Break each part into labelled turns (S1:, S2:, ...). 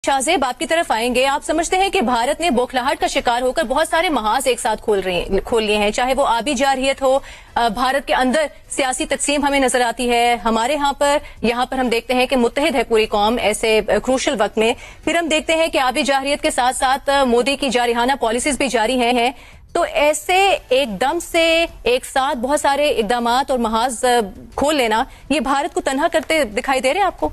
S1: शाहजेब, आपकी तरफ आएंगे। आप समझते हैं कि भारत ने बौखलाहट का शिकार होकर बहुत सारे महाज एक साथ खोल लिए हैं, चाहे वो आबी जारहियत हो, भारत के अंदर सियासी तकसीम हमें नजर आती है, हमारे यहाँ पर हम देखते हैं कि मुत्तहिद है पूरी कौम ऐसे क्रूशल वक्त में। फिर हम देखते हैं कि आबी जारहियत के साथ साथ मोदी की जारिहाना पॉलिसीज भी जारी हैं। तो ऐसे एकदम से एक साथ बहुत सारे इकदामात और महाज खोल लेना, ये भारत को तन्हा करते दिखाई दे रहे हैं आपको?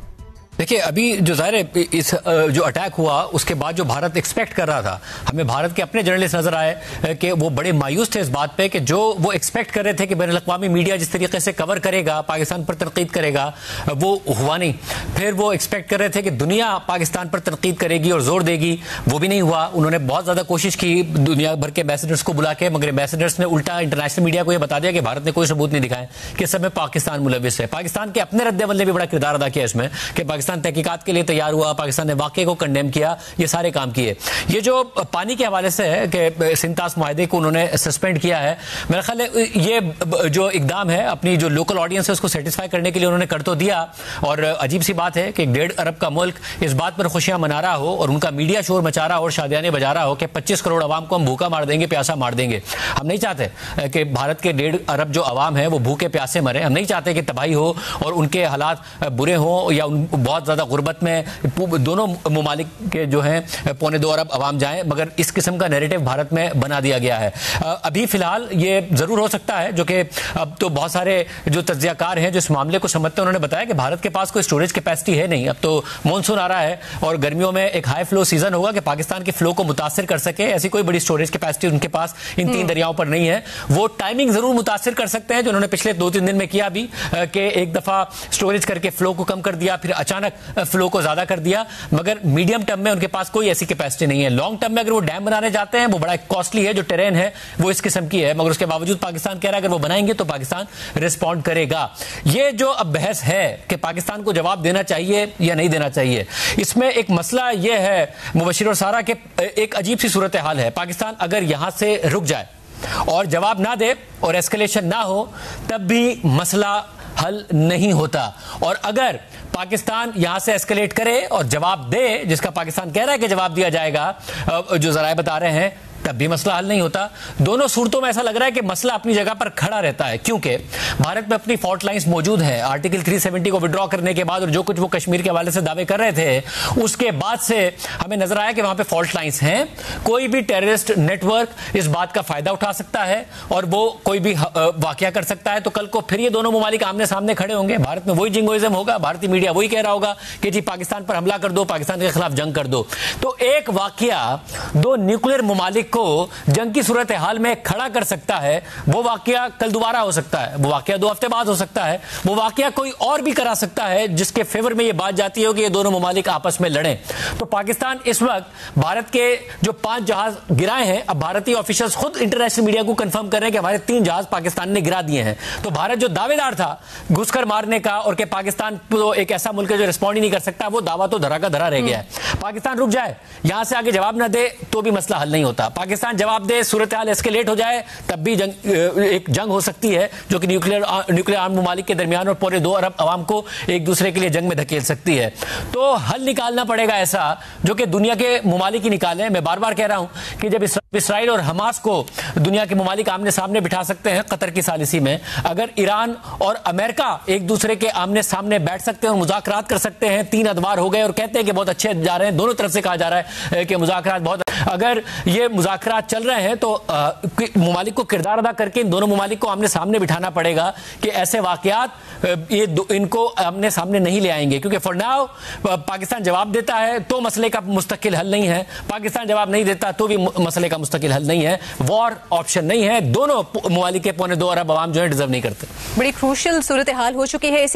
S2: देखिए, अभी जो ज़ाहिर है इस जो अटैक हुआ उसके बाद जो भारत एक्सपेक्ट कर रहा था, हमें भारत के अपने जर्नलिस्ट नजर आए कि वो बड़े मायूस थे इस बात पे कि जो वो एक्सपेक्ट कर रहे थे कि बैनुल-अक़वामी मीडिया जिस तरीके से कवर करेगा, पाकिस्तान पर तनकीद करेगा, वो हुआ नहीं। फिर वो एक्सपेक्ट कर रहे थे कि दुनिया पाकिस्तान पर तनकीद करेगी और जोर देगी, वो भी नहीं हुआ। उन्होंने बहुत ज़्यादा कोशिश की दुनिया भर के एम्बेसडर्स को बुला के, मगर एम्बेसडर्स ने उल्टा इंटरनेशनल मीडिया को यह बता दिया कि भारत ने कोई सबूत नहीं दिखाए कि सब में पाकिस्तान मुलविस है। पाकिस्तान के अपने रद्द-ए-अमल ने भी बड़ा किरदार अदा किया इसमें कि पाकिस्तान तहकीकात के लिए तैयार हुआ, पाकिस्तान ने वाकये को कंडेम किया, ये सारे काम किए। ये जो पानी के हवाले से है कि सिंतास मुआहदे को उन्होंने सस्पेंड किया है, मेरा ख्याल है ये जो इकदाम है अपनी जो लोकल ऑडियंस है उसको सेटिस्फाई करने के लिए उन्होंने कर तो दिया। और अजीब सी बात है कि 1.5 अरब का मुल्क इस बात पर खुशियां मना रहा हो और उनका मीडिया शोर मचा रहा हो और शादियाने बजा रहा हो कि 25 करोड़ अवाम को हम भूखा मार देंगे, प्यासा मार देंगे। हम नहीं चाहते कि भारत के 1.5 अरब जो अवाम है वो भूखे प्यासे मरे। हम नहीं चाहते कि तबाही हो और उनके हालात बुरे हों या बहुत ज्यादा गुर्बत में दोनों मुमालिक के जो हैं 2.25 अरब अवाम जाएं, मगर इस किस्म का नैरेटिव भारत में बना दिया गया है। अभी फिलहाल ये जरूर हो सकता है, जो कि अब तो बहुत सारे जो तज्जियाकार हैं जो इस मामले को समझते हैं, उन्होंने बताया कि भारत के पास कोई स्टोरेज कैपेसिटी है नहीं। अब तो मॉनसून आ रहा है और गर्मियों में एक हाई फ्लो सीजन होगा कि पाकिस्तान के फ्लो को मुतासिर कर सके, ऐसी कोई बड़ी स्टोरेज कैपेसिटी उनके पास इन 3 दरियाओं पर नहीं है। वो टाइमिंग जरूर मुतासिर कर सकते हैं, जो उन्होंने पिछले 2-3 दिन में किया भी कि एक दफा स्टोरेज करके फ्लो को कम कर दिया, फिर अचानक फ्लो को ज्यादा कर दिया, मगर मीडियम टर्म में उनके पास कोई ऐसी कैपेसिटी नहीं है। लॉन्ग टर्म में अगर वो डैम बनाने जाते हैं, वो बड़ा कॉस्टली है, जो टेरेन है वो इस किस्म की है, मगर उसके बावजूद पाकिस्तान कह रहा है अगर वो बनाएंगे तो पाकिस्तान रिस्पॉन्ड करेगा। ये जो अब बहस है कि पाकिस्तान को जवाब देना चाहिए या नहीं देना चाहिए, इसमें एक मसला यह है मुबशिर और सारा के एक अजीब सी सूरत हाल है। पाकिस्तान अगर यहां से रुक जाए और जवाब ना दे और एस्केलेशन ना हो, तब भी मसला हल नहीं होता। और अगर पाकिस्तान यहां से एस्केलेट करे और जवाब दे, जिसका पाकिस्तान कह रहा है कि जवाब दिया जाएगा, जो जराए बता रहे हैं, तब भी मसला हल नहीं होता। दोनों सूरतों में ऐसा लग रहा है कि मसला अपनी जगह पर खड़ा रहता है, क्योंकि भारत में अपनी फॉल्ट लाइंस मौजूद है। आर्टिकल 370 को विड्रॉ करने के बाद और जो कुछ वो कश्मीर के हवाले से दावे कर रहे थे, उसके बाद से हमें नजर आया कि वहां पे फॉल्ट लाइंस हैं। कोई भी टेररिस्ट नेटवर्क इस बात का फायदा उठा सकता है और वो कोई भी वाकया कर सकता है। तो कल को फिर ये दोनों मुमालिक आमने सामने खड़े होंगे, भारत में वही जिंगोइज्म होगा, भारतीय मीडिया वही कह रहा होगा कि जी पाकिस्तान पर हमला कर दो, पाकिस्तान के खिलाफ जंग कर दो। तो एक वाकया 2 न्यूक्लियर मुमालिक को जंग की सूरत हाल में खड़ा कर सकता है। वो वाकया कल दोबारा हो सकता है, वो वाकया 2 हफ्ते बाद हो सकता है, वो वाकया कोई और भी करा सकता है जिसके फेवर में ये बात जाती है कि ये दोनों मुमालिक आपस में लड़ें। तो पाकिस्तान इस वक्त भारत के जो 5 जहाज गिराए हैं, अब भारतीय ऑफिशियल्स खुद इंटरनेशनल मीडिया को कंफर्म कर रहे हैं कि हमारे 3 जहाज पाकिस्तान ने गिरा दिए हैं। तो भारत जो दावेदार था घुसकर मारने का और कि पाकिस्तान तो एक ऐसा मुल्क है जो रिस्पॉन्ड ही नहीं कर सकता, वो दावा तो धरा का धरा रह गया है। पाकिस्तान रुक जाए, यहां से आगे जवाब ना दे, तो भी मसला हल नहीं होता। पाकिस्तान जवाब दे, सूरत हाल एस्केलेट हो जाए, तब भी एक जंग हो सकती है जो कि न्यूक्लियर आर्म मुमालिक के दरमियान और 2.25 अरब अवाम को एक दूसरे के लिए जंग में धकेल सकती है। तो हल निकालना पड़ेगा ऐसा जो कि दुनिया के मुमालिक ही निकाले। मैं बार बार कह रहा हूं कि जब इसराइल और हमास को दुनिया के मुमालिक आमने सामने बिठा सकते हैं कतर की सालिसी में, अगर ईरान और अमेरिका एक दूसरे के आमने सामने बैठ सकते हैं और मुज़ाकरात कर सकते हैं, 3 अदवार हो गए और कहते हैं कि बहुत अच्छे जा रहे हैं, दोनों तरफ से कहा जा रहा है कि मुज़ाकरात बहुत, अगर ये मुज़ाकरात चल रहे हैं तो मुमालिक को किरदार अदा करके इन दोनों मुमालिक को आमने सामने बिठाना पड़ेगा कि ऐसे वाकयात इनको आमने सामने नहीं ले आएंगे। क्योंकि फॉर नाउ पाकिस्तान जवाब देता है तो मसले का मुस्तकिल हल नहीं है, पाकिस्तान जवाब नहीं देता तो भी मसले का मुस्तकिल हल नहीं है, वॉर ऑप्शन नहीं है। दोनों मुमालिक के 2.25 अरब अवाम जो है डिजर्व नहीं करते।
S1: बड़ी क्रूशल सूरत हाल हो चुकी है।